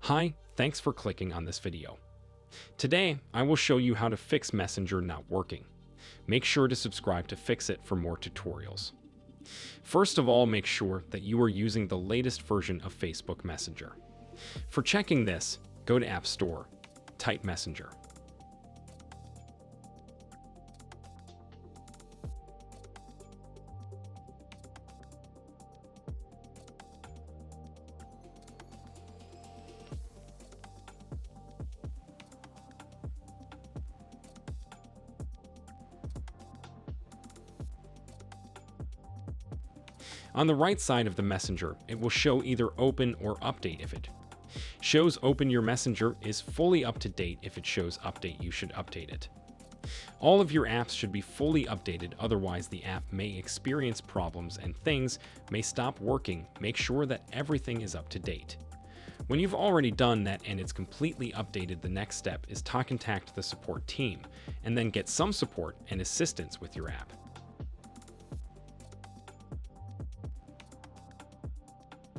Hi, thanks for clicking on this video. Today, I will show you how to fix Messenger not working. Make sure to subscribe to fix it for more tutorials. First of all, make sure that you are using the latest version of Facebook Messenger. For checking this, go to App Store, type Messenger. On the right side of the Messenger, it will show either open or update. If it shows open, your Messenger is fully up to date. If it shows update, you should update it. All of your apps should be fully updated, otherwise the app may experience problems and things may stop working. Make sure that everything is up to date. When you've already done that and it's completely updated, the next step is to contact the support team and then get some support and assistance with your app.